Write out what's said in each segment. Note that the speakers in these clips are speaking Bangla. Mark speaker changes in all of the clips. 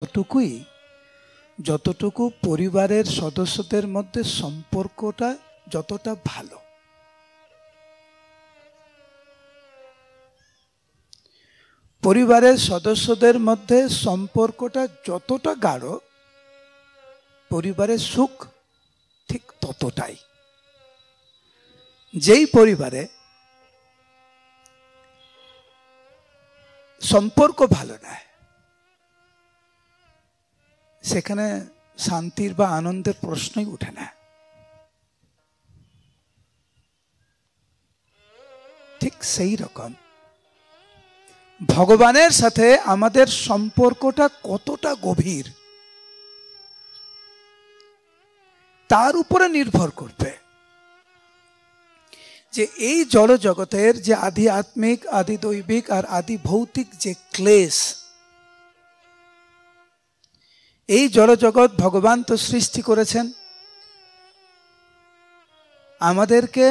Speaker 1: ততটুকুই যতটুকু পরিবারের সদস্যদের মধ্যে সম্পর্কটা যতটা ভালো। পরিবারের সদস্যদের মধ্যে সম্পর্কটা যতটা গাঢ়, পরিবারের সুখ ঠিক ততটাই। যেই পরিবারে সম্পর্ক ভালো নয়, সেখানে শান্তির বা আনন্দের প্রশ্নই উঠে না। ঠিক সেই রকম ভগবানের সাথে আমাদের সম্পর্কটা কতটা গভীর তার উপরে নির্ভর করবে যে এই জড় জগতের যে আদি আত্মিক, আদি দৈবিক আর আদি ভৌতিক যে ক্লেশ, এই জড় জগৎ ভগবান তো সৃষ্টি করেছেন আমাদেরকে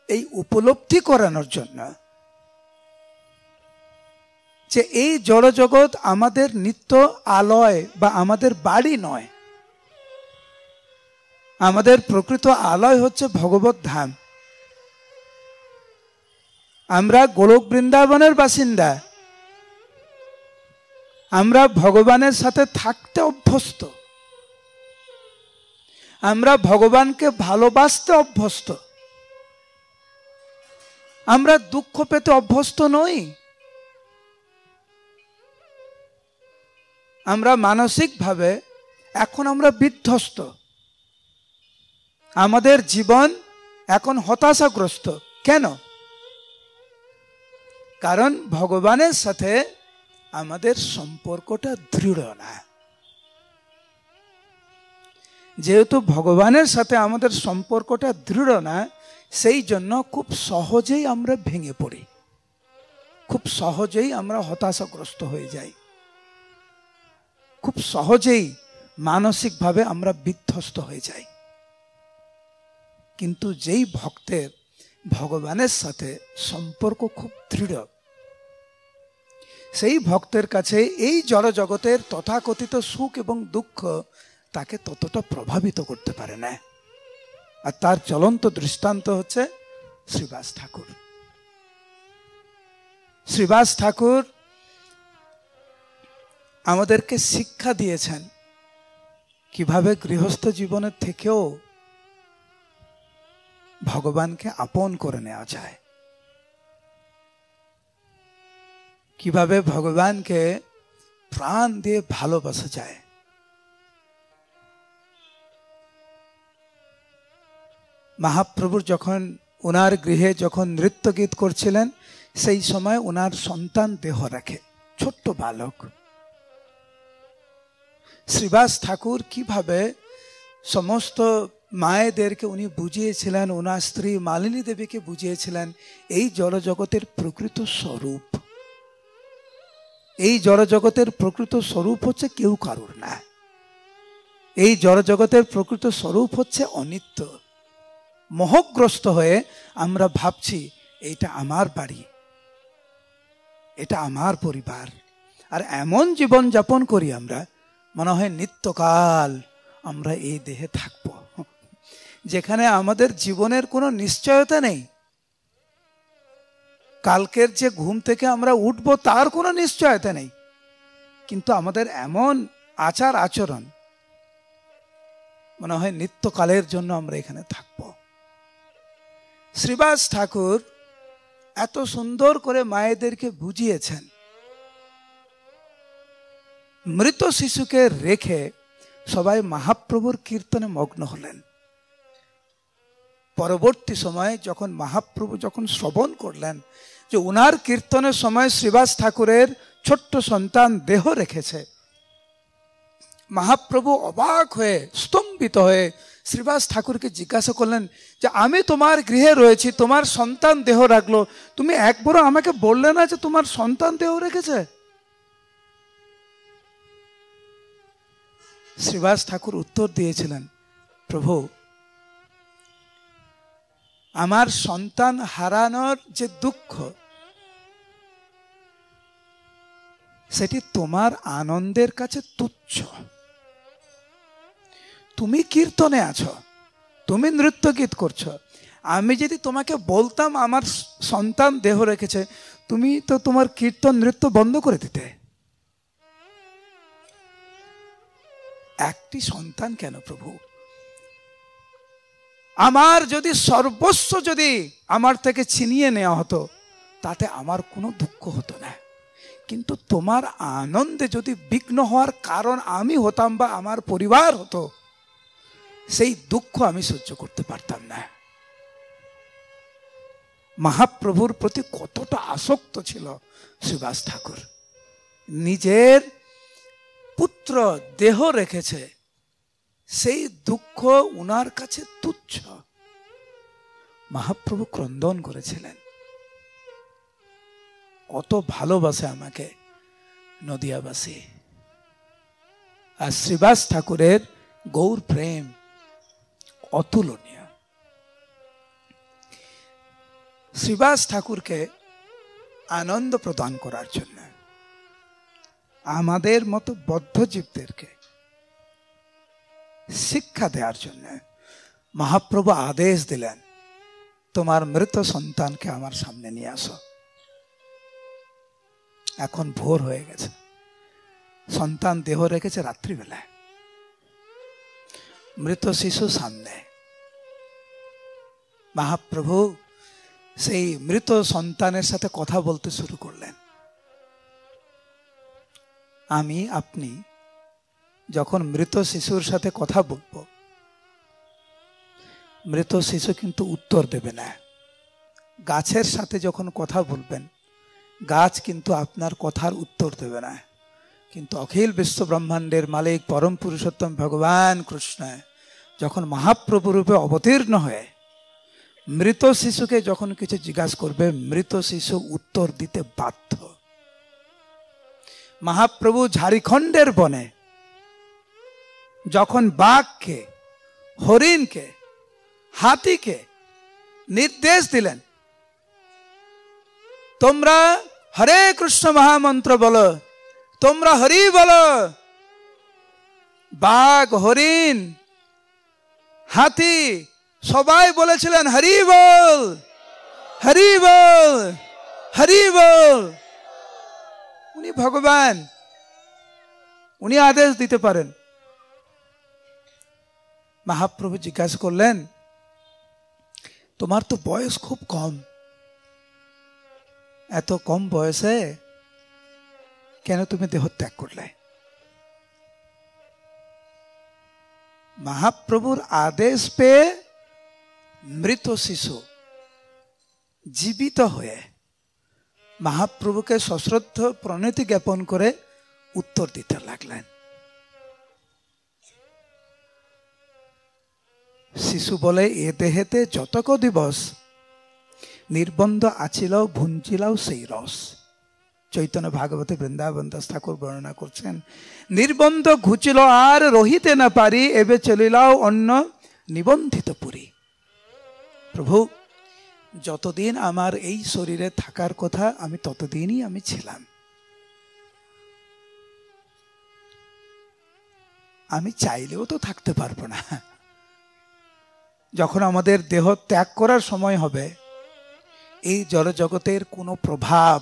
Speaker 1: এই উপলব্ধি করানোর জন্য যে এই জড় জগৎ আমাদের নিত্য আলয় বা আমাদের বাড়ি নয়। আমাদের প্রকৃত আলয় হচ্ছে ভগবত ধাম। আমরা গোলক বৃন্দাবনের বাসিন্দা। আমরা ভগবানের সাথে থাকতে অভ্যস্ত, আমরা ভগবানকে ভালোবাসতে অভ্যস্ত, আমরা দুঃখ পেতে অভ্যস্ত নই। আমরা মানসিকভাবে এখন আমরা বিধ্বস্ত, আমাদের জীবন এখন হতাশাগ্রস্ত। কেন? কারণ ভগবানের সাথে আমাদের সম্পর্কটা দৃঢ় না। যেহেতু ভগবানের সাথে আমাদের সম্পর্কটা দৃঢ় না, সেই জন্য খুব সহজেই আমরা ভেঙে পড়ি, খুব সহজেই আমরা হতাশাগ্রস্ত হয়ে যাই, খুব সহজেই মানসিকভাবে আমরা বিধ্বস্ত হয়ে যাই। কিন্তু যেই ভক্তের ভগবানের সাথে সম্পর্ক খুব দৃঢ়, সেই ভক্তের কাছে এই জড় জগতের তথাকথিত সুখ এবং দুঃখ তাকে ততটা প্রভাবিত করতে পারে না। আর তার জ্বলন্ত দৃষ্টান্ত হচ্ছে শ্রীবাস ঠাকুর। শ্রীবাস ঠাকুর আমাদেরকে শিক্ষা দিয়েছেন কিভাবে গৃহস্থ জীবনের থেকেও ভগবানকে আপন করে নেওয়া যায়, কিভাবে ভগবানকে প্রাণ দিয়ে ভালোবাসা যায়। মহাপ্রভুর যখন ওনার গৃহে যখন নৃত্য গীত করছিলেন, সেই সময় ওনার সন্তান দেহ রাখে, ছোট্ট বালক। শ্রীবাস ঠাকুর কিভাবে সমস্ত মায়েদেরকে উনি বুঝিয়েছিলেন, ওনার স্ত্রী মালিনী দেবীকে বুঝিয়েছিলেন এই জড় জগতের প্রকৃত স্বরূপ। এই জড় জগতের প্রকৃত স্বরূপ হচ্ছে কেউ কারুর না। এই জড় জগতের প্রকৃত স্বরূপ হচ্ছে অনিত্য। মোহগ্রস্ত হয়ে আমরা ভাবছি এইটা আমার বাড়ি, এটা আমার পরিবার, আর এমন জীবন যাপন করি আমরা মনে হয় নিত্যকাল আমরা এই দেহে থাকব, যেখানে আমাদের জীবনের কোনো নিশ্চয়তা নেই। কালকের যে ঘুম থেকে আমরা উঠব তার কোনো নিশ্চয়তা নেই, কিন্তু আমাদের এমন আচার আচরণ মনে হয় নিত্যকালের জন্য আমরা এখানে থাকব। শ্রীবাস ঠাকুর এত সুন্দর করে মায়েদেরকে বুঝিয়েছেন। মৃত শিশুকে রেখে সবাই মহাপ্রভুর কীর্তনে মগ্ন হলেন। পরবর্তী সময়ে যখন মহাপ্রভু যখন শ্রবণ করলেন যে উনার কীর্তনের সময় শ্রীবাস ঠাকুরের ছোট্ট সন্তান দেহ রেখেছে, মহাপ্রভু অবাক হয়ে স্তম্ভিত হয়ে শ্রীবাস ঠাকুরকে জিজ্ঞাসা করলেন যে আমি তোমার গৃহে রয়েছি, তোমার সন্তান দেহ রাখলো, তুমি একবারও আমাকে বললে না যে তোমার সন্তান দেহ রেখেছে? শ্রীবাস ঠাকুর উত্তর দিয়েছিলেন, প্রভু, আমার সন্তান হারানোর যে দুঃখ, সেটি তোমার আনন্দের কাছে তুচ্ছ। তুমি কীর্তনে আছো, তুমি নৃত্য গীত করছো। আমি যদি তোমাকে বলতাম আমার সন্তান দেহ রেখেছে, তুমি তো তোমার কীর্তন নৃত্য বন্ধ করে দিতে। একটি সন্তান কেন প্রভু, আমার যদি সর্বস্ব যদি আমার থেকে ছিনিয়ে নেওয়া হতো তাতে আমার কোনো দুঃখ হতো না, কিন্তু তোমার আনন্দে যদি বিঘ্ন হওয়ার কারণ আমি হতাম বা আমার পরিবার হতো, সেই দুঃখ আমি সহ্য করতে পারতাম না। মহাপ্রভুর প্রতি কতটা আসক্ত ছিল শ্রীবাস ঠাকুর, নিজের পুত্র দেহ রেখেছে, সেই দুঃখ উনার কাছে তুচ্ছ। মহাপ্রভু ক্রন্দন করেছিলেন, কত ভালোবাসে আমাকে নদিয়াবাসী। আর শ্রীবাস ঠাকুরের গৌর প্রেম অতুলনীয়। শ্রীবাস ঠাকুরকে আনন্দ প্রদান করার জন্য আমাদের মতো বদ্ধজীবদেরকে শিক্ষা দেওয়ার জন্য মহাপ্রভু আদেশ দিলেন, তোমার মৃত সন্তানকে আমার সামনে নিয়ে আসো। এখন ভোর হয়ে গেছে, সন্তান দেহ রেখেছে রাত্রিবেলায়, মৃত শিশু সামনে। মহাপ্রভু সেই মৃত সন্তানের সাথে কথা বলতে শুরু করলেন। আমি আপনি যখন মৃত শিশুর সাথে কথা বলবো, মৃত শিশু কিন্তু উত্তর দেবে না। গাছের সাথে যখন কথা বলবেন, গাছ কিন্তু আপনার কথার উত্তর দেবে না। কিন্তু অখিল বিশ্ব ব্রহ্মাণ্ডের মালিক পরম পুরুষোত্তম ভগবান কৃষ্ণ যখন মহাপ্রভু রূপে অবতীর্ণ হয়ে মৃত শিশুকে যখন কিছু জিজ্ঞাসা করবে, মৃত শিশু উত্তর দিতে বাধ্য। মহাপ্রভু ঝাড়খণ্ডের বনে যখন বাঘকে, হরিণকে, হাতিকে নির্দেশ দিলেন, তোমরা হরে কৃষ্ণ মহামন্ত্র বলো, তোমরা হরি বলো, বাঘ, হরিণ, হাতি সবাই বলেছিলেন হরি বল, হরি বল, হরি বল। উনি ভগবান, উনি আদেশ দিতে পারেন। মহাপ্রভু জিজ্ঞাসা করলেন, তোমার তো বয়স খুব কম, এত কম বয়সে কেন তুমি দেহ ত্যাগ করলে? মহাপ্রভুর আদেশ পেয়ে মৃত শিশু জীবিত হয়ে মহাপ্রভুকে সশ্রদ্ধ প্রণতি জ্ঞাপন করে উত্তর দিতে লাগলেন। শিশু বলে, এ দেহেতে যতক দিবস নির্বন্ধ আছিলাও ভুঞ্জিলাও সেই রস। চৈতন্য ভাগবতে বৃন্দাবন দাস ঠাকুর বর্ণনা করছেন, নির্বন্ধ ঘুচিল আর রহিতে না পারি, এবে চলিলাও অন্য নিবন্ধিত পুরী। প্রভু, যতদিন আমার এই শরীরে থাকার কথা আমি ততদিনই আমি ছিলাম। আমি চাইলেও তো থাকতে পারবো না। যখন আমাদের দেহ ত্যাগ করার সময় হবে, এই জড়জগতের কোনো প্রভাব,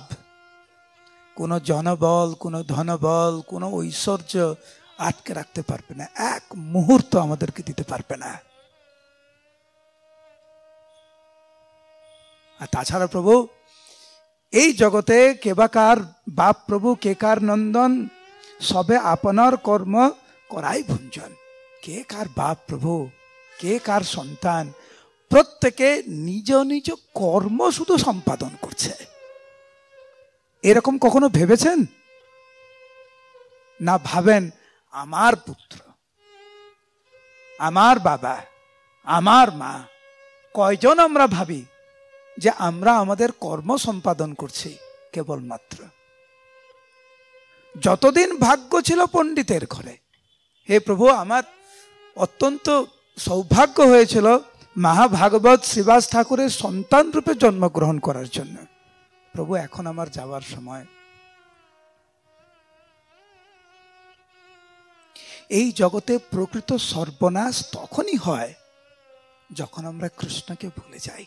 Speaker 1: কোনো জনবল, কোনো ধনবল, কোনো ঐশ্বর্য আটকে রাখতে পারবে না, এক মুহূর্ত আমাদেরকে দিতে পারবে না। আর তাছাড়া প্রভু, এই জগতে কে বা কার বাপ প্রভু, কে কার নন্দন, সবে আপনার কর্ম করাই ভুঞ্জন। কে কার বাপ প্রভু, কে কার সন্তান, প্রত্যেকে নিজ নিজ কর্ম শুধু সম্পাদন করছে। এরকম কখনো ভেবেছেন? না ভাবেন আমার পুত্র, আমার বাবা, আমার মা। কয়জন আমরা ভাবি যে আমরা আমাদের কর্ম সম্পাদন করছি? কেবলমাত্র যতদিন ভাগ্য ছিল পণ্ডিতের ঘরে। হে প্রভু, আমার অত্যন্ত সৌভাগ্য হয়েছিল মহাভাগবত শ্রীবাস ঠাকুরের সন্তান রূপে জন্মগ্রহণ করার জন্য। প্রভু, এখন আমার যাওয়ার সময়, এই জগতে প্রকৃত সর্বনাশ তখনই হয় যখন আমরা কৃষ্ণকে ভুলে যাই।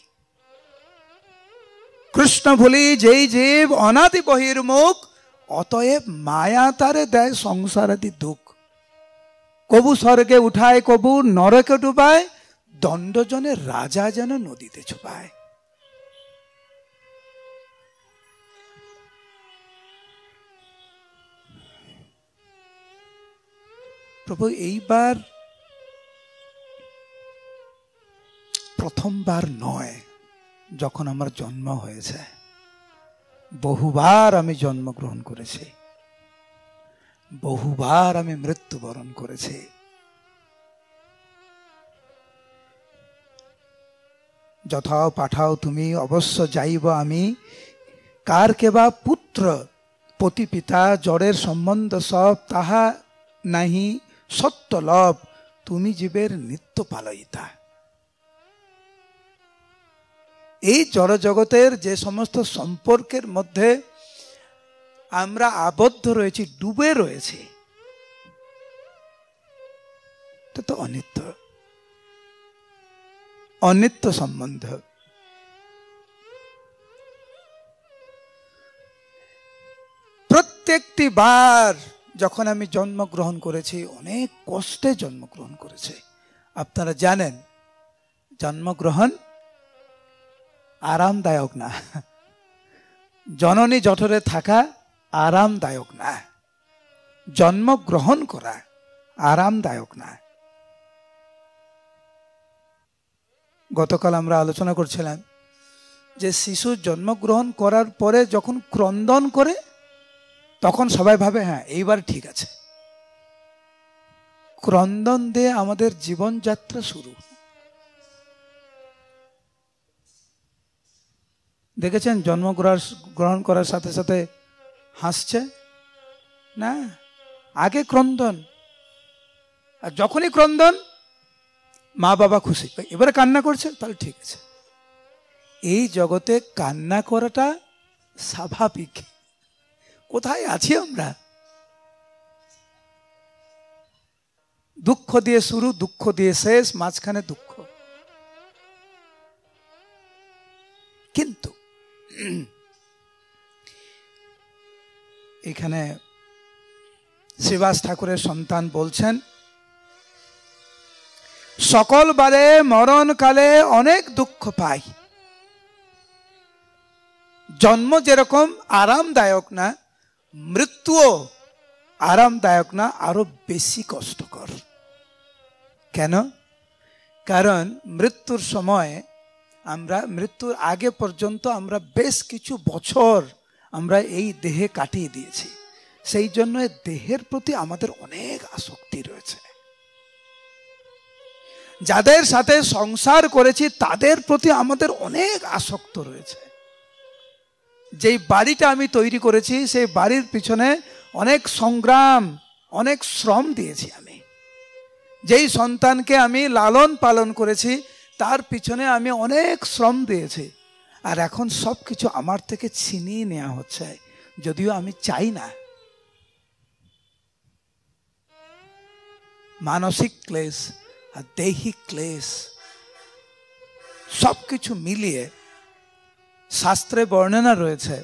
Speaker 1: কৃষ্ণ ভুলি যেই জীব অনাদি বহির্মুখ, অতএব মায়া তারে দেয় সংসারাদি দুঃখ। কবু স্বর্গে উঠায়, কবু নরকে ডুবায়, দণ্ডজনে রাজা যেন নদীতে ছুপায়। প্রভু এইবার প্রথমবার নয় যখন আমার জন্ম হয়েছে, বহুবার আমি জন্মগ্রহণ করেছি, বহুবার আমি মৃত্যুবরণ করেছি। যথাও পাঠাও তুমি, অবশ্য যাইব আমি। কার কেবা পুত্র পতি পিতা, জড়ের সম্বন্ধ সব, তাহা নাহি সত্য লভ, তুমি জীবের নিত্য পালয়িতা। এই জড় জগতের যে সমস্ত সম্পর্কের মধ্যে আমরা আবদ্ধ রয়েছি, ডুবে রয়েছি, এটা তো অনিত্য, অনিত্য সম্বন্ধ। প্রত্যেকটি বার যখন আমি জন্মগ্রহণ করেছি, অনেক কষ্টে জন্মগ্রহণ করেছি। আপনারা জানেন জন্মগ্রহণ আরামদায়ক না, জননী জঠরে থাকা আরামদায়ক না, জন্মগ্রহণ করা আরামদায়ক না। গতকাল আমরা আলোচনা করছিলাম যে শিশু জন্মগ্রহণ করার পরে যখন ক্রন্দন করে, তখন সবাই ভাবে হ্যাঁ এইবার ঠিক আছে। ক্রন্দন দিয়ে আমাদের জীবনযাত্রা শুরু। দেখেছেন জন্মগ্রহণ করার সাথে সাথে হাসছে না, আগে ক্রন্দন, আর যখনই ক্রন্দন মা বাবা খুশি, এবারে কান্না করছে, তাহলে ঠিক আছে। এই জগতে কান্না করাটা স্বাভাবিক। কোথায় আছি আমরা? দুঃখ দিয়ে শুরু, দুঃখ দিয়ে শেষ, মাঝখানে দুঃখ। কিন্তু এখানে শ্রীবাস ঠাকুরের সন্তান বলছেন, সকল বারে মরণকালে অনেক দুঃখ পাই। জন্ম যেরকম আরামদায়ক না, মৃত্যুও আরামদায়ক না, আরো বেশি কষ্টকর। কেন? কারণ মৃত্যুর সময় আমরা, মৃত্যুর আগে পর্যন্ত আমরা বেশ কিছু বছর আমরা এই দেহে কাটিয়ে দিয়েছি। সেই জন্য দেহের প্রতি আমাদের অনেক আসক্তি রয়েছে। যাদের সাথে সংসার করেছি তাদের প্রতি আমাদের অনেক আসক্ত রয়েছে। যেই বাড়িটা আমি তৈরি করেছি, সেই বাড়ির পিছনে অনেক সংগ্রাম, অনেক শ্রম দিয়েছি আমি। যেই সন্তানকে আমি লালন পালন করেছি, তার পিছনে আমি অনেক শ্রম দিয়েছি। আর এখন সব কিছু আমার থেকে ছিনিয়ে নেওয়া হচ্ছে, যদিও আমি চাই না। মানসিক ক্লেশ আর দৈহিক ক্লেশ সবকিছু মিলিয়ে শাস্ত্রে বর্ণনা রয়েছে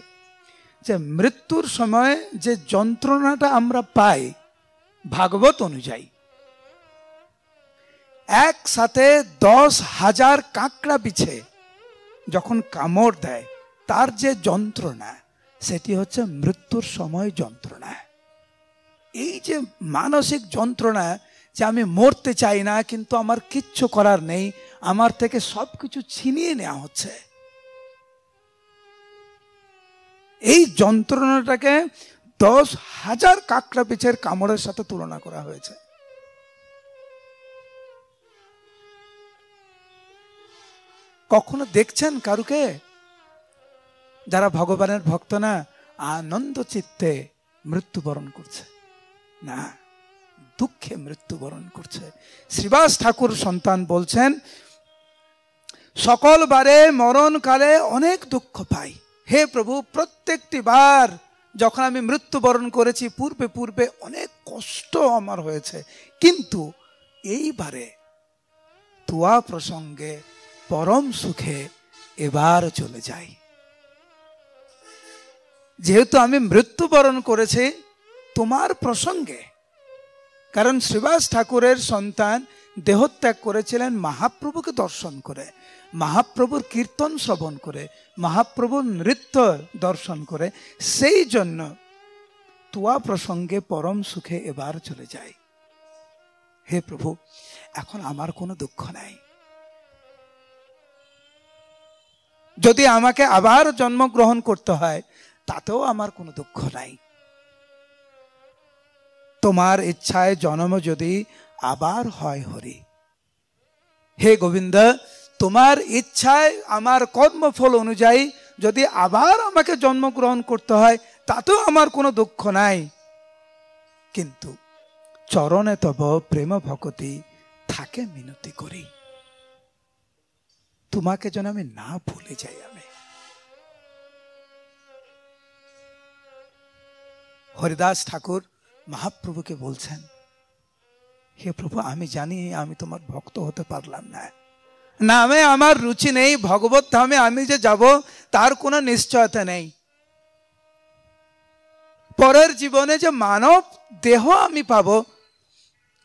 Speaker 1: যে মৃত্যুর সময় যে যন্ত্রণাটা আমরা পাই, ভাগবত অনুযায়ী একসাথে 10,000 কাঁকড়া বিছে যখন কামড় দেয়, তার যে যন্ত্রণা, সেটি হচ্ছে মৃত্যুর সময় যন্ত্রণা। এই যে মানসিক যন্ত্রণা, যে আমি মরতে চাই না কিন্তু আমার কিচ্ছু করার নেই, আমার থেকে সবকিছু ছিনিয়ে নেওয়া হচ্ছে, এই যন্ত্রণাটাকে 10,000 কাঁকড়া বিছের কামড়ের সাথে তুলনা করা হয়েছে। কখনো দেখছেন কারুকে যারা ভগবানের ভক্ত না, আনন্দ চিত্তে মৃত্যুবরণ করছে? না, দুঃখে মৃত্যুবরণ করছে। শ্রীবাস ঠাকুর সন্তান বলছেন, সকল বারে মরণকালে অনেক দুঃখ পাই। হে প্রভু, প্রত্যেকটি বার যখন আমি মৃত্যুবরণ করেছি, পূর্বে পূর্বে অনেক কষ্ট আমার হয়েছে, কিন্তু এইবারে তুয়া প্রসঙ্গে পরম সুখে এবার চলে যাই। যেহেতু আমি মৃত্যুবরণ করেছি তোমার প্রসঙ্গে, কারণ শ্রীবাস ঠাকুরের সন্তান দেহত্যাগ করেছিলেন মহাপ্রভুকে দর্শন করে, মহাপ্রভুর কীর্তন শ্রবণ করে, মহাপ্রভুর নৃত্য দর্শন করে। সেই জন্য তুয়া প্রসঙ্গে পরম সুখে এবার চলে যাই। হে প্রভু, এখন আমার কোনো দুঃখ নাই। যদি আমাকে আবার জন্মগ্রহণ করতে হয় তাতেও আমার কোনো দুঃখ নাই। তোমার ইচ্ছায় জন্ম যদি আবার হয় হরি। হে গোবিন্দ, তোমার ইচ্ছায় আমার কর্মফল অনুযায়ী যদি আবার আমাকে জন্মগ্রহণ করতে হয় তাতেও আমার কোনো দুঃখ নাই, কিন্তু চরণে তব প্রেম ভকতি থাকে মিনতি করি। তোমাকে যেন আমি না ভুলে যাই। আমি হরিদাস ঠাকুর মহাপ্রভুকে বলছেন, হে প্রভু, আমি জানি আমি তোমার ভক্ত হতে পারলাম না, নামে আমার রুচি নেই, ভগবত ধামে আমি যে যাব তার কোনো নিশ্চয়তা নেই, পরের জীবনে যে মানব দেহ আমি পাবো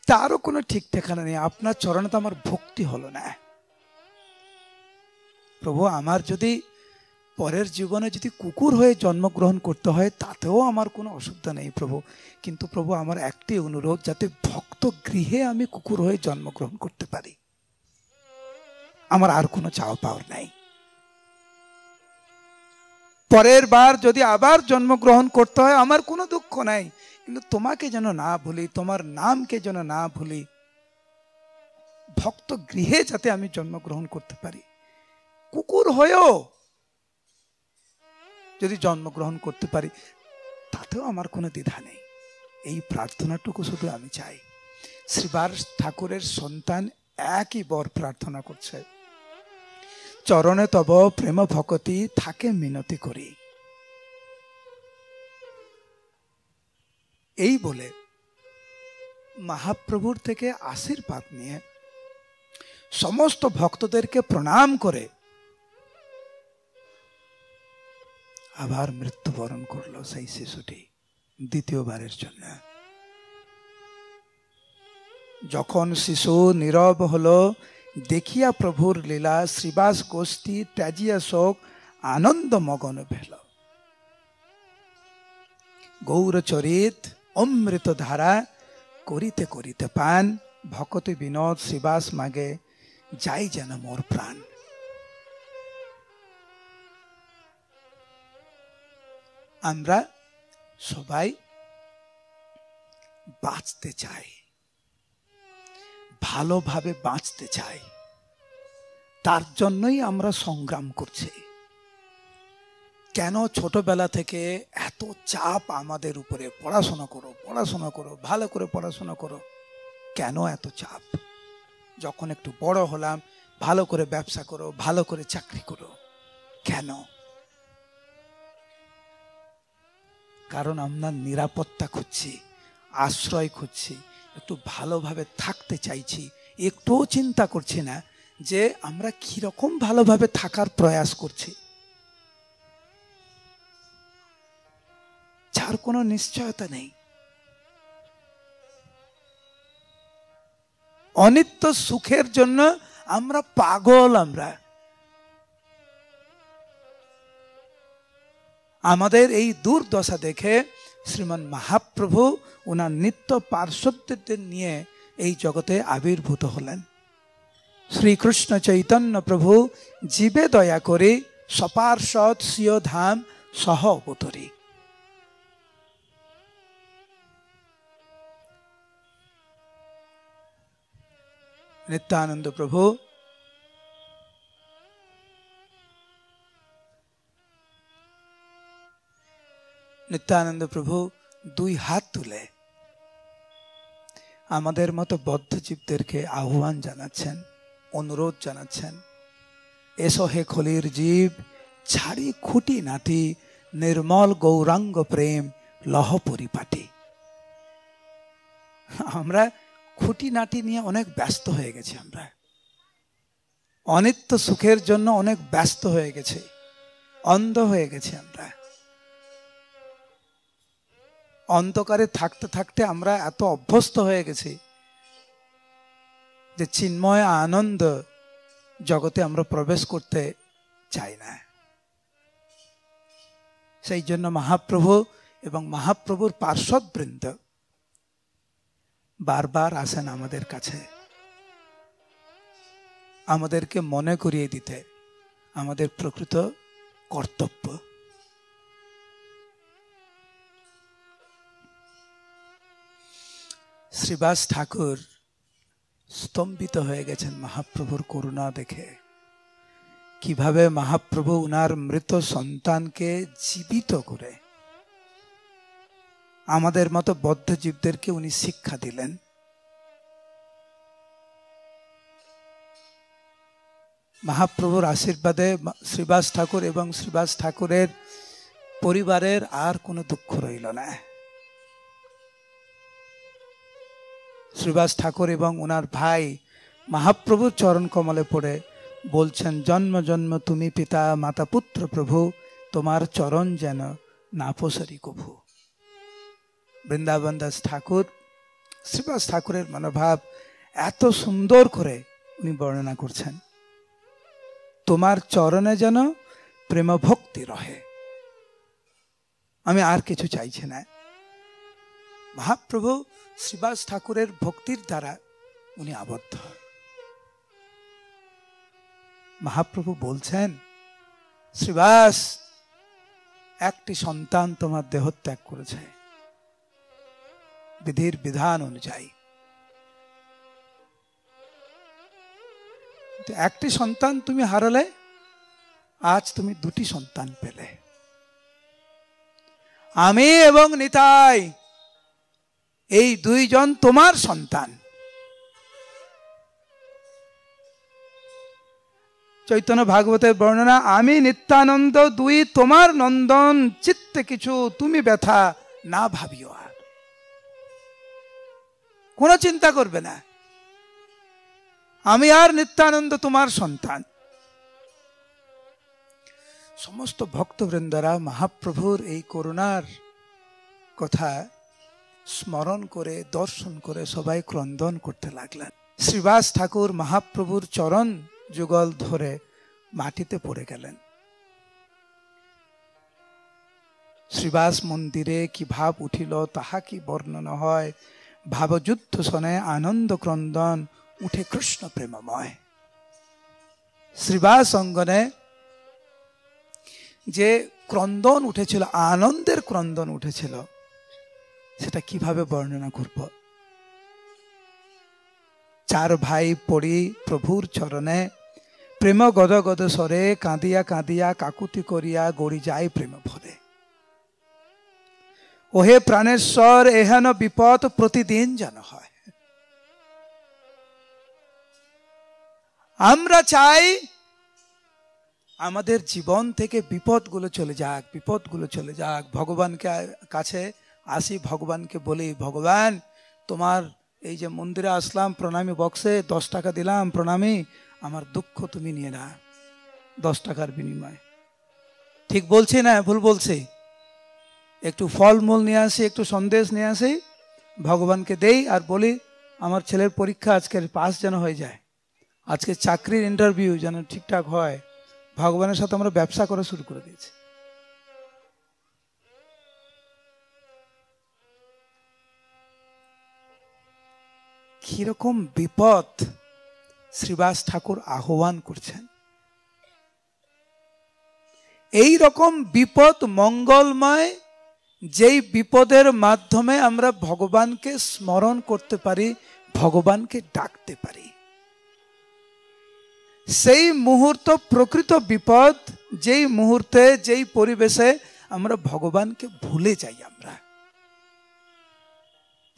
Speaker 1: তারও কোনো ঠিক ঠিকানা নেই। আপনার চরণে তো আমার ভক্তি হলো না। প্রভু, আমার যদি পরের জীবনে যদি কুকুর হয়ে জন্মগ্রহণ করতে হয় তাতেও আমার কোনো অসুবিধা নেই প্রভু, কিন্তু প্রভু আমার একটি অনুরোধ, যাতে ভক্ত গৃহে আমি কুকুর হয়ে জন্মগ্রহণ করতে পারি। আমার আর কোনো চাওয়া পাওয়ার নাই। পরের বার যদি আবার জন্মগ্রহণ করতে হয় আমার কোনো দুঃখ নাই, কিন্তু তোমাকে যেন না ভুলি, তোমার নামকে যেন না ভুলি, ভক্ত গৃহে যাতে আমি জন্মগ্রহণ করতে পারি। কুকুর হয়েও যদি জন্মগ্রহণ করতে পারি তাতেও আমার কোনো দ্বিধা নেই। এই প্রার্থনাটুকু শুধু আমি চাই। শ্রীবাস ঠাকুরের সন্তান একই বর প্রার্থনা করছে, চরণে তব প্রেম ভকতি থাকে মিনতি করি। এই বলে মহাপ্রভুর থেকে আশীর্বাদ নিয়ে সমস্ত ভক্তদেরকে প্রণাম করে আবার মৃত্যুবরণ করলো সেই শিশুটি দ্বিতীয়বারের জন্য। যখন শিশু নীরব হলো দেখিয়া প্রভুর লীলা, শ্রীবাস গোষ্ঠী ত্যাজিয়া শোক আনন্দ মগন ভেল। গৌরচরিত অমৃত ধারা করিতে করিতে পান, ভকতি বিনোদ শ্রীবাস মাগে যাই যেন মোর প্রাণ। আমরা সবাই বাঁচতে চাই, ভালোভাবে বাঁচতে চাই, তার জন্যই আমরা সংগ্রাম করছি। কেন ছোটবেলা থেকে এত চাপ আমাদের উপরে? পড়াশোনা করো, পড়াশোনা করো, ভালো করে পড়াশোনা করো। কেন এত চাপ? যখন একটু বড় হলাম, ভালো করে ব্যবসা করো, ভালো করে চাকরি করো। কেন? কারণ আমরা নিরাপত্তা খুঁজছি, আশ্রয় খুঁজছি, একটু ভালোভাবে থাকতে চাইছি। একটুও চিন্তা করছি না যে আমরা কিরকম ভালোভাবে থাকার প্রয়াস করছি, যার কোনো নিশ্চয়তা নেই। অনিত্য সুখের জন্য আমরা পাগল। আমাদের এই দুর্দশা দেখে শ্রীমান মহাপ্রভু ওনার নিত্য পার্শ্বদের নিয়ে এই জগতে আবির্ভূত হলেন। শ্রীকৃষ্ণ চৈতন্য প্রভু জীবে দয়া করে সপার্ষদ স্বীয় ধাম সহ অবতরী। নিত্যানন্দ প্রভু দুই হাত তুলে আমাদের মতো বদ্ধজীবদেরকে আহ্বান জানাচ্ছেন, অনুরোধ জানাচ্ছেন, এসো হে খলির জীব, ছাড়ি খুঁটি নাটি নির্মল গৌরাঙ্গ প্রেম লহ পরিপাটি। আমরা খুঁটিনাটি নিয়ে অনেক ব্যস্ত হয়ে গেছি, আমরা অনিত্য সুখের জন্য অনেক ব্যস্ত হয়ে গেছি, অন্ধ হয়ে গেছি। আমরা অন্ধকারে থাকতে থাকতে আমরা এত অভ্যস্ত হয়ে গেছি যে চিন্ময় আনন্দ জগতে আমরা প্রবেশ করতে চাই না। সেই জন্য মহাপ্রভু এবং মহাপ্রভুর পার্শ্বদবৃন্দ বারবার আসেন আমাদের কাছে, আমাদেরকে মনে করিয়ে দিতে আমাদের প্রকৃত কর্তব্য। শ্রীবাস ঠাকুর স্তম্ভিত হয়ে গেছেন মহাপ্রভুর করুণা দেখে, কিভাবে মহাপ্রভু উনার মৃত সন্তানকে জীবিত করে আমাদের মতো বদ্ধজীবদেরকে উনি শিক্ষা দিলেন। মহাপ্রভুর আশীর্বাদে শ্রীবাস ঠাকুর এবং শ্রীবাস ঠাকুরের পরিবারের আর কোনো দুঃখ রইল না। শ্রীবাস ঠাকুর এবং ওনার ভাই মহাপ্রভুর চরণ কমলে পড়ে বলছেন, জন্ম জন্ম তুমি পিতা মাতা পুত্র প্রভু, তোমার চরণ যেন না পসরি কভু। বৃন্দাবন দাস ঠাকুর শ্রীবাস ঠাকুরের মনোভাব এত সুন্দর করে উনি বর্ণনা করছেন, তোমার চরণে যেন প্রেম ভক্তি রহে, আমি আর কিছু চাইছি না। মহাপ্রভু শ্রীবাস ঠাকুরের ভক্তির দ্বারা উনি আবদ্ধ। মহাপ্রভু বলছেন, শ্রীবাস, একটি সন্তান তোমার দেহত্যাগ করেছে বিধির বিধান অনুযায়ী। একটি সন্তান তুমি হারালে, আজ তুমি দুটি সন্তান পেলে। আমি এবং নিতাই এই দুইজন তোমার সন্তান। চৈতন্য ভাগবতের বর্ণনা, আমি নিত্যানন্দ দুই তোমার নন্দন, চিত্তে কিছু তুমি ব্যথা না ভাবিও, আর কোনো চিন্তা করবে না, আমি আর নিত্যানন্দ তোমার সন্তান। সমস্ত ভক্তবৃন্দরা মহাপ্রভুর এই করুণার কথা স্মরণ করে দর্শন করে সবাই ক্রন্দন করতে লাগলেন। শ্রীবাস ঠাকুর মহাপ্রভুর চরণ যুগল ধরে মাটিতে পড়ে গেলেন। শ্রীবাস মন্দিরে কি ভাব উঠিল তাহা কি বর্ণনা হয়, ভাবযুদ্ধ শনে আনন্দ ক্রন্দন উঠে কৃষ্ণ প্রেমময়। শ্রীবাস অঙ্গনে যে ক্রন্দন উঠেছিল, আনন্দের ক্রন্দন উঠেছিল, সেটা কিভাবে বর্ণনা করব? চার ভাই পড়ি প্রভুর চরণে, প্রেম গদ গদ স্বরে কাঁদিয়া কাঁদিয়া কাকুতি করিয়া গড়ি যায় প্রেম ভরে। ওহে প্রাণেশ্বর, এহেন বিপদ প্রতিদিন যেন হয়। আমরা চাই আমাদের জীবন থেকে বিপদগুলো চলে যাক, বিপদগুলো চলে যাক। ভগবানকে কাছে আসি, ভগবানকে বলি, ভগবান তোমার এই যে মন্দিরে আসলাম, প্রণামী বক্সে 10 টাকা দিলাম প্রণামী, আমার দুঃখ তুমি নিয়ে না, 10 টাকার বিনিময়। ঠিক বলছি না ভুল বলছি? একটু ফলমূল নিয়ে আসি, একটু সন্দেশ নিয়ে আসি, ভগবানকে দেই আর বলি আমার ছেলের পরীক্ষা আজকের পাস যেন হয়ে যায়, আজকে চাকরির ইন্টারভিউ যেন ঠিকঠাক হয়। ভগবানের সাথে আমরা ব্যবসা করা শুরু করে দিয়েছি। কিরকম বিপদ শ্রীবাস ঠাকুর আহ্বান করছেন। এই রকম বিপদ মঙ্গলময়, যেই বিপদের মাধ্যমে আমরা ভগবানকে স্মরণ করতে পারি, ভগবানকে ডাকতে পারি, সেই মুহূর্ত প্রকৃত বিপদ, যেই মুহূর্তে যেই পরিবেশে আমরা ভগবানকে ভুলে যাই, আমরা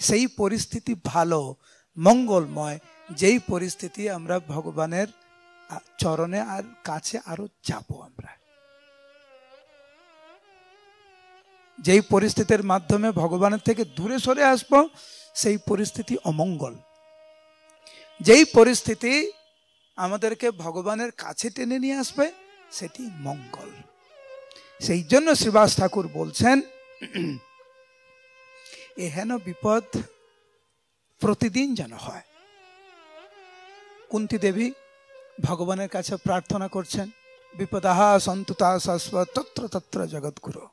Speaker 1: সেই পরিস্থিতি ভালো মঙ্গলময়, যেই পরিস্থিতি আমরা ভগবানের চরণে আর কাছে আরো যাব। আমরা যেই পরিস্থিতির মাধ্যমে ভগবানের থেকে দূরে সরে আসব সেই পরিস্থিতি অমঙ্গল। যেই পরিস্থিতি আমাদেরকে ভগবানের কাছে টেনে নিয়ে আসবে সেটি মঙ্গল। সেই জন্য শ্রীবাস ঠাকুর বলছেন, এহেন বিপদ প্রতিদিন যেন হয়। কুন্তী দেবী ভগবানের কাছে প্রার্থনা করছেন, বিপদাহা সন্তুতা শাস্ব তত্র তত্র জগৎগুরু।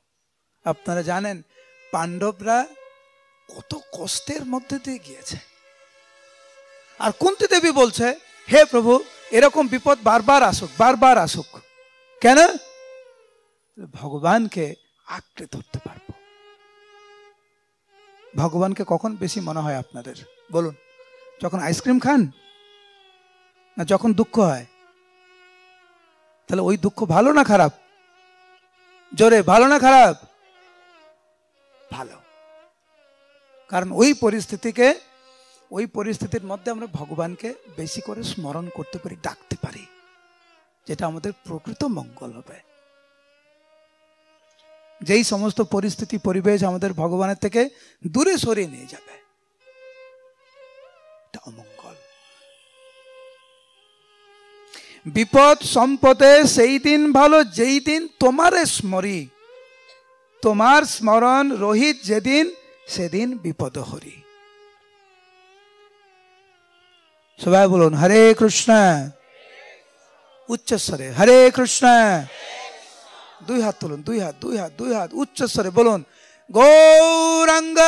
Speaker 1: আপনারা জানেন পাণ্ডবরা কত কষ্টের মধ্যে দিয়ে গিয়েছে, আর কুন্তী দেবী বলছে, হে প্রভু এরকম বিপদ বারবার আসুক, বারবার আসুক। কেন? ভগবানকে আঁকড়ে ধরতে পারবো। ভগবানকে কখন বেশি মনে হয় আপনাদের বলুন? যখন আইসক্রিম খান না যখন দুঃখ হয়? তাহলে ওই দুঃখ ভালো না খারাপ? জোরে, ভালো না খারাপ? ভালো। কারণ ওই পরিস্থিতির মধ্যে আমরা ভগবানকে বেশি করে স্মরণ করতে পারি, ডাকতে পারি, যেটা আমাদের প্রকৃত মঙ্গল হবে। যেই সমস্ত পরিস্থিতি পরিবেশ আমাদের ভগবানের থেকে দূরে সরিয়ে নিয়ে যাবে, এটা অমঙ্গল। বিপদ সম্পদে সেই দিন ভালো যেই দিন তোমারে স্মরি, তোমার স্মরণ রহিত যেদিন সেদিন বিপদ হরি। সবাই বলুন হরে কৃষ্ণ, উচ্চস্বরে হরে কৃষ্ণ। দুই হাত তুলুন, দুই হাত, দুই হাত, দুই হাত, উচ্চস্বরে বলুন গৌরাঙ্গ।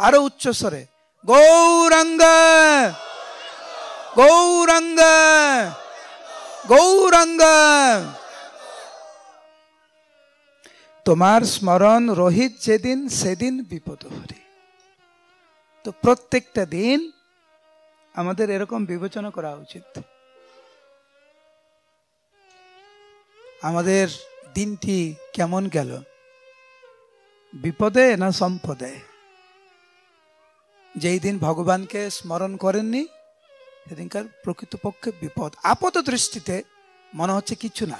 Speaker 1: আরো উচ্চস্বরে গৌরাঙ্গ, গৌরাঙ্গ, গৌরাঙ্গ। তোমার স্মরণ রহিত যেদিন সেদিন বিপদ হরি। তো প্রত্যেকটা দিন আমাদের এরকম বিবেচনা করা উচিত, আমাদের দিনটি কেমন গেল, বিপদে না সম্পদে। যেই দিন ভগবানকে স্মরণ করেননি সেদিনকার প্রকৃতপক্ষে বিপদ। আপাত দৃষ্টিতে মনে হচ্ছে কিছু না,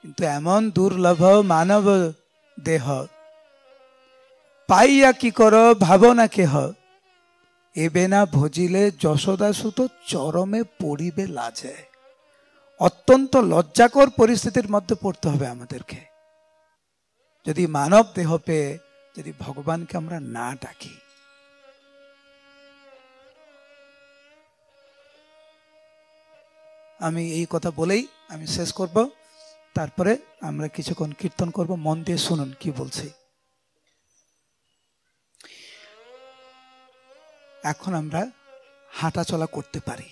Speaker 1: কিন্তু এমন দুর্লভ মানব দেহ পাইয়া কি কর ভাবনা কেহ, এবে না ভজিলে যশোদা সুত চরমে পড়িবে লাজে। অত্যন্ত লজ্জাকর পরিস্থিতির মধ্যে পড়তে হবে আমাদেরকে যদি মানব দেহ পেয়ে যদি ভগবানকে আমরা না ডাকি। আমি এই কথা বলেই আমি শেষ করব, তারপরে আমরা কিছুক্ষণ কীর্তন করব। মন দিয়ে শুনুন কি বলছি। এখন আমরা হাঁটা চলা করতে পারি,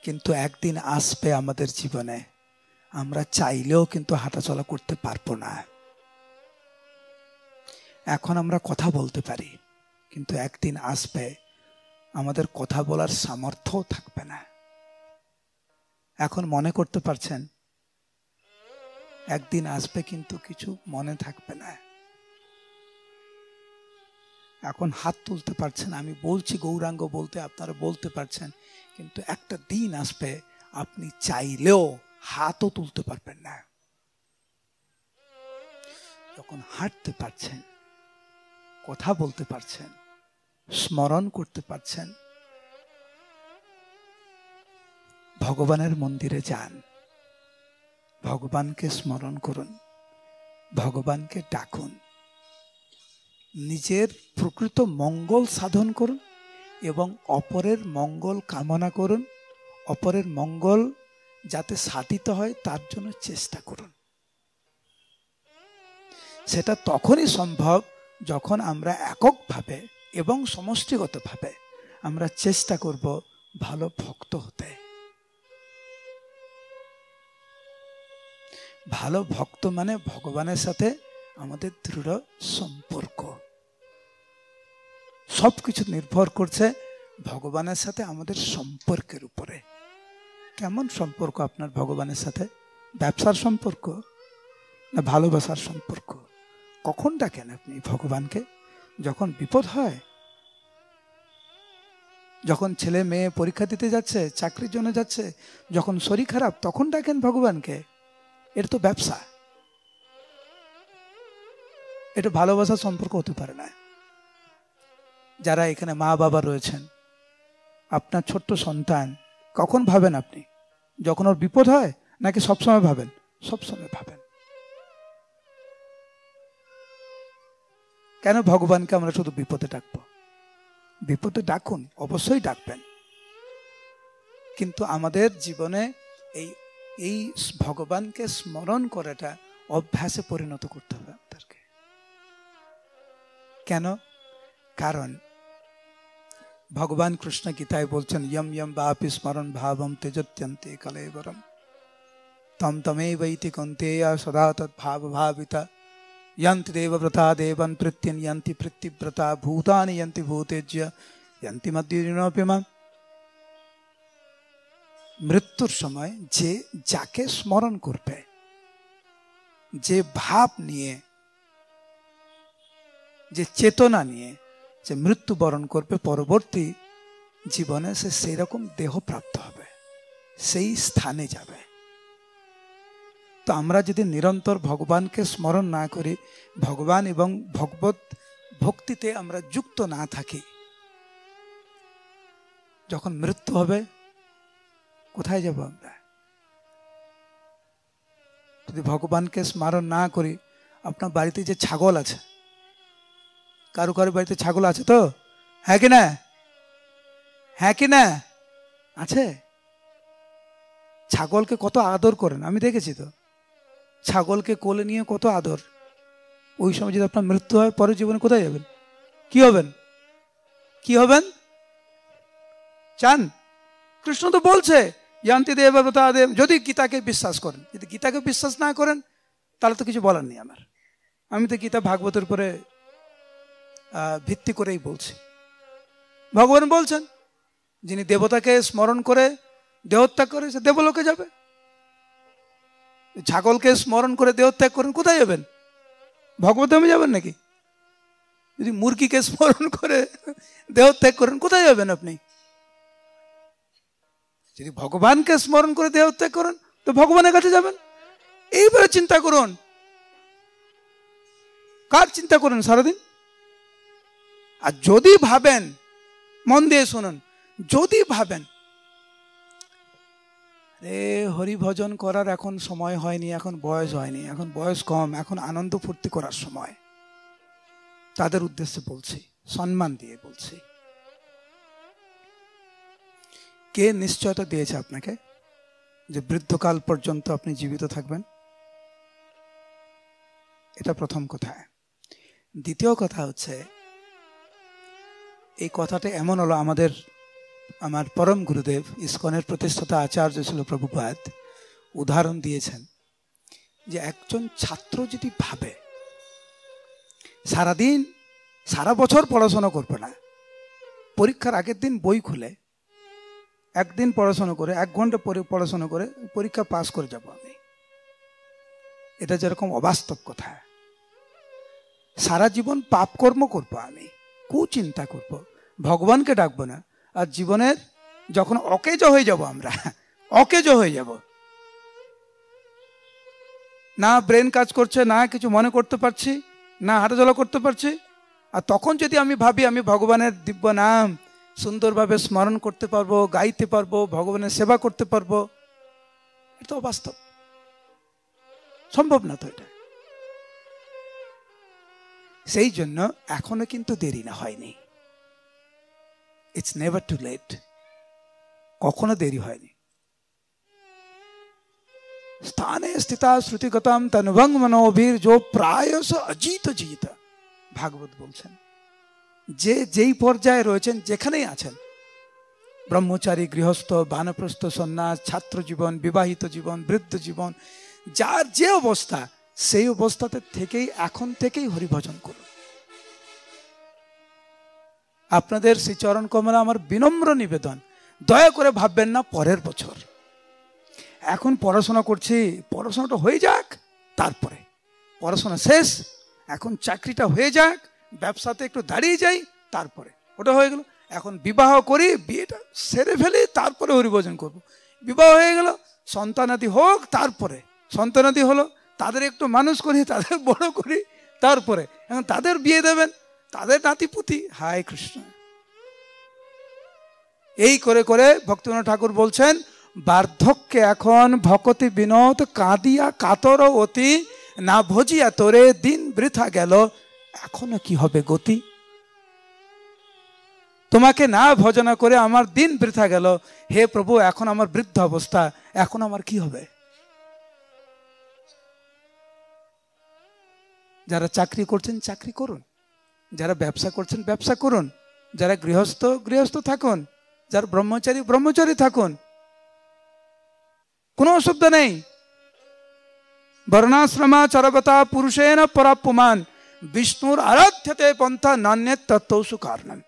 Speaker 1: কিন্তু একদিন আসবে আমাদের জীবনে আমরা চাইলেও কিন্তু হাঁটা চলা করতে পারবো না। এখন আমরা কথা বলতে পারি, কিন্তু একদিন আসবে আমাদের কথা বলার সামর্থ্যও থাকবে না। এখন মনে করতে পারছেন, একদিন আসবে কিন্তু কিছু মনে থাকবে না। এখন হাত তুলতে পারছেন, আমি বলছি গৌরাঙ্গ বলতে, আপনারা বলতে পারছেন, কিন্তু একটা দিন আসবে আপনি চাইলেও হাতও তুলতে পারবেন না। যখন হাঁটতে পারছেন, কথা বলতে পারছেন, স্মরণ করতে পারছেন, ভগবানের মন্দিরে যান, ভগবানকে স্মরণ করুন, ভগবানকে ডাকুন, নিজের প্রকৃত মঙ্গল সাধন করুন এবং অপরের মঙ্গল কামনা করুন। অপরের মঙ্গল যাতে সাধিত হয় তার জন্য চেষ্টা করুন। সেটা তখনই সম্ভব যখন আমরা এককভাবে এবং সমষ্টিগতভাবে আমরা চেষ্টা করব ভালো ভক্ত হতে। ভালো ভক্ত মানে ভগবানের সাথে আমাদের দৃঢ় সম্পর্ক। সবকিছু নির্ভর করছে ভগবানের সাথে আমাদের সম্পর্কের উপরে। কেমন সম্পর্ক আপনার ভগবানের সাথে? ব্যবসার সম্পর্ক না ভালোবাসার সম্পর্ক? কখন ডাকেন আপনি ভগবানকে? যখন বিপদ হয়, যখন ছেলে মেয়ে পরীক্ষা দিতে যাচ্ছে, চাকরির জন্য যাচ্ছে, যখন শরীর খারাপ তখন ডাকেন ভগবানকে। এটা তো ব্যবসা, এটা ভালোবাসার সম্পর্ক হতে পারে না। যারা এখানে মা বাবা রয়েছেন, আপনার ছোট্ট সন্তান, কখন ভাবেন আপনি? যখন ওর বিপদ হয়, নাকি সবসময় ভাবেন? সবসময় ভাবেন। কেন ভগবানকে আমরা শুধু বিপদে ডাকবো? বিপদে ডাকুন, অবশ্যই ডাকবেন, কিন্তু আমাদের জীবনে এই এই ভগবানকে স্মরণ করাটা অভ্যাসে পরিণত করতে হবে আমাদেরকে। কেন? কারণ ভগবান কৃষ্ণ গীতায় বলছেন, ইয়ম ইয়ম বাপি স্মরণ ভাবম তেজত্যন্তে কলেবরম তম তমেবৈতি কন্তেয়া সদা তৎ ভাব ভাবিতা यन्ति देवव्रता देवन् प्रत्यन् यन्ति पृथ्वीव्रता भूतानि यन्ति भूतेज्य यन्ति मद्युरिणोऽप्यमाम्। মৃত্যুর সময় যে যাকে স্মরণ করবে, যে ভাব নিয়ে, যে চেতনা নিয়ে যে মৃত্যুবরণ করবে, পরবর্তী জীবনে সে সেই রকম দেহ প্রাপ্ত হবে, সেই স্থানে যাবে। তো আমরা যদি নিরন্তর ভগবানকে স্মরণ না করি, ভগবান এবং ভগবত ভক্তিতে আমরা যুক্ত না থাকি, যখন মৃত্যু হবে কোথায় যাব আমরা? যদি ভগবানকে স্মরণ না করি, আপনার বাড়িতে যে ছাগল আছে, কারো কারো বাড়িতে ছাগল আছে তো? হ্যাঁ কি না? হ্যাঁ কি না? আছে। ছাগলকে কত আদর করেন, আমি দেখেছি তো। ছাগলকে কোলে নিয়ে কত আদর। ওই সময় যদি আপনার মৃত্যু হয়, পরের জীবনে কোথায় যাবেন? কি হবেন? কি হবেন চান? কৃষ্ণ তো বলছে ইয়ান্তি দেবব্রতা দেব। যদি গীতাকে বিশ্বাস করেন, যদি গীতাকে বিশ্বাস না করেন তাহলে তো কিছু বলার নেই আমার। আমি তো গীতা ভাগবতের উপরে ভিত্তি করেই বলছি। ভগবান বলছেন, যিনি দেবতাকে স্মরণ করে দেহত্যাগ করে সে দেবলোকে যাবে। ছাগলকে স্মরণ করে দেহত্যাগ করেন, কোথায় যাবেন? ভগবতধামে যাবেন নাকি? যদি মুরগিকে স্মরণ করে দেহত্যাগ করেন, কোথায় যাবেন আপনি? যদি ভগবানকে স্মরণ করে দেহত্যাগ করেন তো ভগবানের কাছে যাবেন। এইবারে চিন্তা করুন, কার চিন্তা করেন সারাদিন? আর যদি ভাবেন, মন দিয়ে শুনুন, যদি ভাবেন রে হরি ভজন করার এখন সময় হয়নি, এখন বয়স হয়নি, এখন বয়স কম, এখন আনন্দ ফুর্তি করার সময়, তাদের উদ্দেশ্যে বলছি, সম্মান দিয়ে বলছি। কে নিশ্চয়তা দিয়েছে আপনাকে যে বৃদ্ধকাল পর্যন্ত আপনি জীবিত থাকবেন? এটা প্রথম কথা। দ্বিতীয় কথা হচ্ছে, এই কথাটা এমন হলো, আমার পরম গুরুদেব ইসকনের প্রতিষ্ঠাতা আচার্য ছিল প্রভুপাদ উদাহরণ দিয়েছেন যে একজন ছাত্র যদি ভাবে সারাদিন সারা বছর পড়াশোনা করবে না, পরীক্ষার আগের দিন বই খুলে একদিন পড়াশোনা করে 1 ঘন্টা পড়াশোনা করে পরীক্ষা পাস করে যাব আমি, এটা যেরকম অবাস্তব কথা। সারা জীবন পাপ কর্ম করবো আমি, কুচিন্তা করব, ভগবানকে ডাকবো না, আর জীবনের যখন অকেজ হয়ে যাব, আমরা অকেজ হয়ে যাব, না ব্রেন কাজ করছে, না কিছু মনে করতে পারছি, না হাঁটাচলা করতে পারছি, আর তখন যদি আমি ভাবি আমি ভগবানের দিব্য নাম সুন্দরভাবে স্মরণ করতে পারবো, গাইতে পারবো, ভগবানের সেবা করতে পারবো, এটা অবাস্তব, সম্ভব না তো এটা। সেই জন্য এখনো কিন্তু দেরি না হয়নি, ইটস নেভার টু লেট, কখনো দেরি হয়নি। স্থানে স্থিতা শ্রুতিগতম তনুভঙ্গ মনোবীর যো প্রায়শ অজিত জিত, ভাগবত বলছেন। যে যেই পর্যায়ে রয়েছেন, যেখানেই আছেন, ব্রহ্মচারী, গৃহস্থ, বানপ্রস্থ, সন্ন্যাস, ছাত্র জীবন, বিবাহিত জীবন, বৃদ্ধ জীবন, যার যে অবস্থা, সেই অবস্থাতে থেকেই এখন থেকেই হরিভজন করুন। আপনাদের শ্রী চরণ কমলা আমার বিনম্র নিবেদন, দয়া করে ভাববেন না পরের বছর, এখন পড়াশোনা করছি, পড়াশোনাটা হয়ে যাক, তারপরে পড়াশোনা শেষ, এখন চাকরিটা হয়ে যাক, ব্যবসাতে একটু দাঁড়িয়ে যাই, তারপরে ওটা হয়ে গেল, এখন বিবাহ করি, বিয়েটা সেরে ফেলি, তারপরে হরিভজন করব। বিবাহ হয়ে গেল, সন্তানাদি হোক, তারপরে সন্তানাদি হলো, তাদের একটু মানুষ করি, তাদের বড় করি, তারপরে এখন তাদের বিয়ে দেবেন, তাদের নাতিপুতি। হায় কৃষ্ণ। এই করে করে ভক্তিবিনোদ ঠাকুর বলছেন, বার্ধক্যে এখন ভকতি বিনোদ কাঁদিয়া কাতর অতি, না ভজিয়া তোরে দিন বৃথা গেল, এখনো কি হবে গতি। তোমাকে না ভজনা করে আমার দিন বৃথা গেল, হে প্রভু এখন আমার বৃদ্ধ অবস্থা, এখন আমার কি হবে। যারা চাকরি করছেন চাকরি করুন, যারা ব্যবসা করছেন ব্যবসা করুন, যারা গৃহস্থ গৃহস্থ থাকুন, যারা ব্রহ্মচারী ব্রহ্মচারী থাকুন, কোনো অসুবিধা নেই। বর্ণাশ্রমা চরবতা পুরুষেণ পরাপুমান, বিষ্ণুর আরাধ্যতে পন্থা নান্যেত তত্ত্বসু কারণম।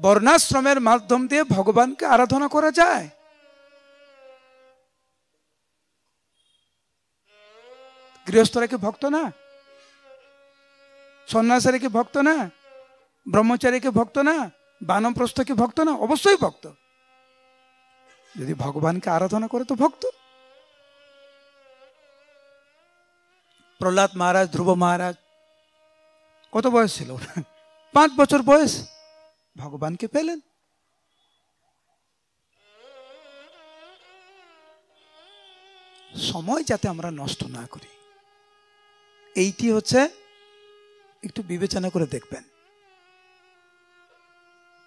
Speaker 1: বর্ণাশ্রমের মাধ্যম দিয়ে ভগবানকে আরাধনা করা যায়। গৃহস্থরা কি ভক্ত না? সন্ন্যাসীরা কি ভক্ত না? ব্রহ্মচারী কি ভক্ত না? বানপ্রস্থ কি ভক্ত না? অবশ্যই ভক্ত। যদি ভগবানকে আরাধনা করে তো ভক্ত। প্রহ্লাদ মহারাজ, ধ্রুব মহারাজ, কত বয়স ছিল? 5 বছর বয়স, ভগবানকে পেলেন। সময় যাতে আমরা নষ্ট না করি, এইটি হচ্ছে একটু বিবেচনা করে দেখবেন।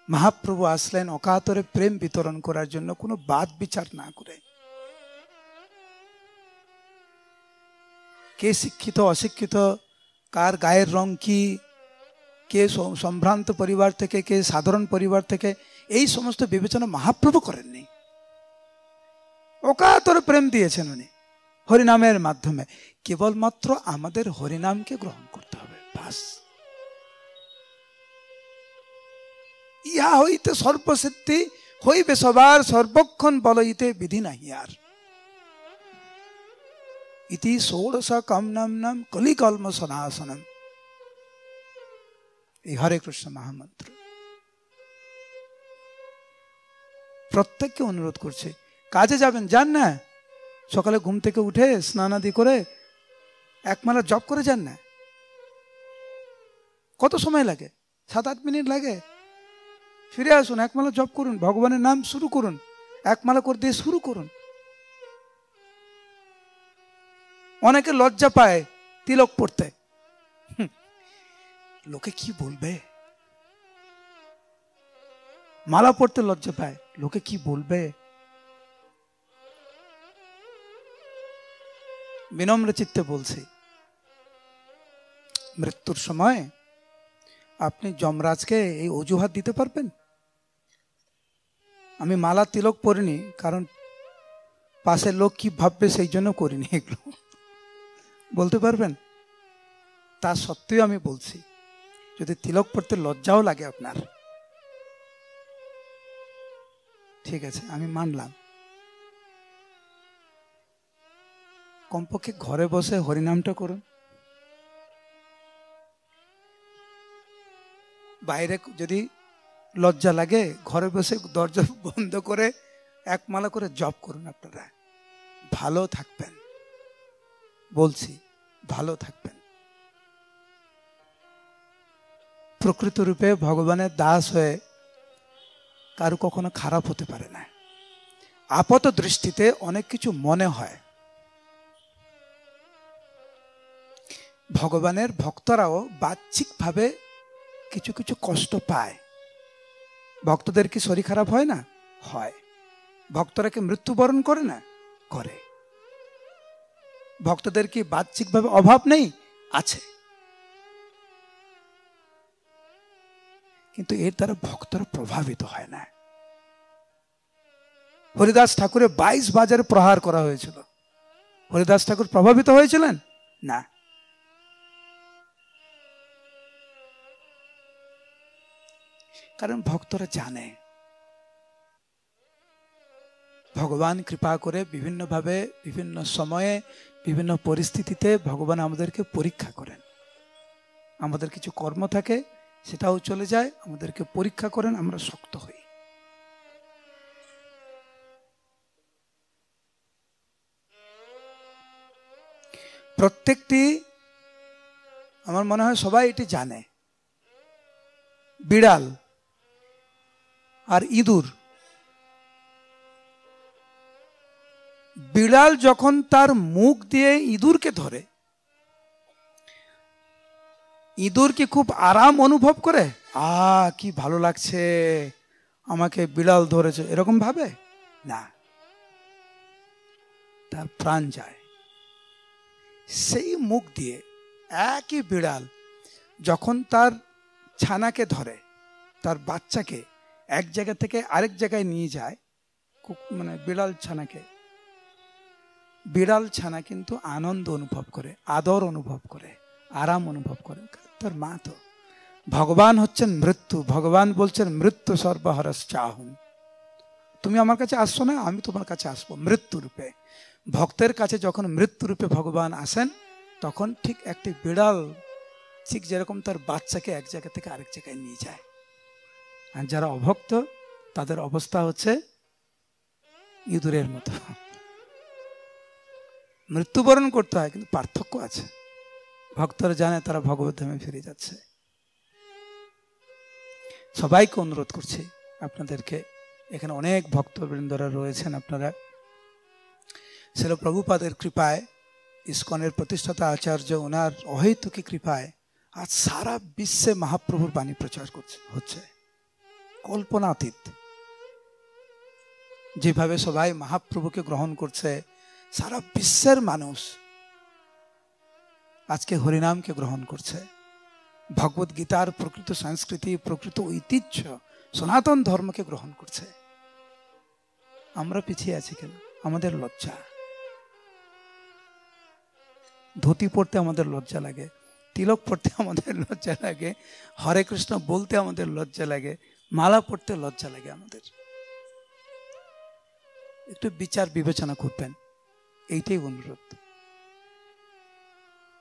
Speaker 1: মহাপ্রভু আসলেন অকাতরে প্রেম বিতরণ করার জন্য, কোনো বাদ বিচার না করে। কে শিক্ষিত অশিক্ষিত, কার গায়ের রং কি, কে সম্ভ্রান্ত পরিবার থেকে, কে সাধারণ পরিবার থেকে, এই সমস্ত বিবেচনা মহাপ্রভু করেননি। অকাতরে প্রেম দিয়েছেন উনি হরিনামের মাধ্যমে। কেবলমাত্র আমাদের হরিনামকে গ্রহণ করতে হবে, বাস। ইহা হইতে সর্বসিদ্ধি হইবে সবার, সর্বক্ষণ বলইতে বিধি নাহি আর। ইতি ষোড়শ কমনাম কলিকল্ম সনাসনম। এই হরে কৃষ্ণ মহামন্ত্র প্রত্যেককে অনুরোধ করছে। কাজে যাবেন, যান না, সকালে ঘুম থেকে উঠে স্নানাদি করে একমালা জপ করে যান না। কত সময় লাগে? 7-8 মিনিট লাগে। ফিরে আসুন, একমালা জপ করুন, ভগবানের নাম শুরু করুন, একমালা করে দিয়ে শুরু করুন। অনেকে লজ্জা পায় তিলক পড়তে, লোকে কি বলবে। মালা পড়তে লজ্জা পায়, লোকে কি বলবে। বিনম্র চিত্তে বলছি, মৃত্যুর সময় আপনি যমরাজকে এই অজুহাত দিতে পারবেন? আমি মালা তিলক পরিনি, কারণ পাশের লোক কি ভাববে সেই জন্য করিনি, এগুলো বলতে পারবেন? তা সত্ত্বেও আমি বলছি, যদি তিলক পড়তে লজ্জাও লাগে আপনার, ঠিক আছে, আমি মানলাম। কমপক্ষে ঘরে বসে হরিনামটা করুন। বাইরে যদি লজ্জা লাগে, ঘরে বসে দরজা বন্ধ করে একমালা করে জপ করুন। আপনারা ভালো থাকবেন, বলছি ভালো থাকবেন। প্রকৃত রূপে ভগবানের দাস হয়ে কারো কখনো খারাপ হতে পারে না। আপাত দৃষ্টিতে অনেক কিছু মনে হয়। ভগবানের ভক্তরাও বাহ্যিকভাবে কিছু কিছু কষ্ট পায়। ভক্তদের কি শরীর খারাপ হয় না? হয়। ভক্তরা কি মৃত্যুবরণ করে না? করে। ভক্তদের কি বাহ্যিকভাবে অভাব নেই? আছে। কিন্তু এর দ্বারা ভক্তরা প্রভাবিত হয় না। হরিদাস ঠাকুরের 22 বাজারে প্রহার করা হয়েছিল, হরিদাস ঠাকুর প্রভাবিত হয়েছিলেন না। কারণ ভক্তরা জানে ভগবান কৃপা করে বিভিন্নভাবে, বিভিন্ন সময়ে, বিভিন্ন পরিস্থিতিতে ভগবান আমাদেরকে পরীক্ষা করেন। আমাদের কিছু কর্ম থাকে, সেটাও চলে যায়, আমাদেরকে পরীক্ষা করেন, আমরা শক্ত হই। প্রত্যেকটি, আমার মনে হয় সবাই এটি জানে, বিড়াল আর ইঁদুর, বিড়াল যখন তার মুখ দিয়ে ইঁদুরকে ধরে, ইঁদুর কি খুব আরাম অনুভব করে? কি ভালো লাগছে, আমাকে বিড়াল ধরেছে, এরকম ভাবে না, তার প্রাণ যায়। সেই মুখ দিয়ে একই বিড়াল যখন তার ছানাকে ধরে, তার বাচ্চাকে এক জায়গা থেকে আরেক জায়গায় নিয়ে যায়, মানে বিড়াল ছানা কিন্তু আনন্দ অনুভব করে, আদর অনুভব করে, আরাম অনুভব করে। তার মা তো ভগবান হচ্ছেন মৃত্যু, ভগবান বলছেন মৃত্যু সর্বহরশ্চাহম, তুমি আমার কাছে আসছো না, আমি তোমার কাছে আসবো মৃত্যু রূপে। ভক্তের কাছে যখন মৃত্যু রূপে ভগবান আসেন, তখন ঠিক একটি বিড়াল ঠিক যেরকম তার বাচ্চাকে এক জায়গা থেকে আরেক জায়গায় নিয়ে যায়। আর যারা অভক্ত, তাদের অবস্থা হচ্ছে ইঁদুরের মতো, মৃত্যুবরণ করতে হয়, কিন্তু পার্থক্য আছে। ভক্তরা জানে তারা ভগবত ধামে ফিরে যাচ্ছে। সবাইকে অনুরোধ করছি, আপনাদেরকে, এখানে অনেক ভক্তবৃন্দরা রয়েছেন, আপনারা শ্রীল প্রভুপাদের কৃপায়, ইসকনের প্রতিষ্ঠাতা আচার্য ওনার অহেতুকী কৃপায় আজ সারা বিশ্বে মহাপ্রভুর বাণী প্রচার হচ্ছে, কল্পনাতীত। যেভাবে সবাই মহাপ্রভুকে গ্রহণ করছে, সারা বিশ্বের মানুষ আজকে হরিনামকে গ্রহণ করছে, ভগবত গীতার প্রকৃত সংস্কৃতি, প্রকৃত ঐতিহ্য, সনাতন ধর্মকে গ্রহণ করছে। আমরা পিছিয়ে আছি কেন? আমাদের লজ্জা। ধুতি পড়তে আমাদের লজ্জা লাগে, তিলক পড়তে আমাদের লজ্জা লাগে, হরে কৃষ্ণ বলতে আমাদের লজ্জা লাগে, মালা পড়তে লজ্জা লাগে আমাদের। একটু বিচার বিবেচনা করবেন, এইটাই অনুরোধ।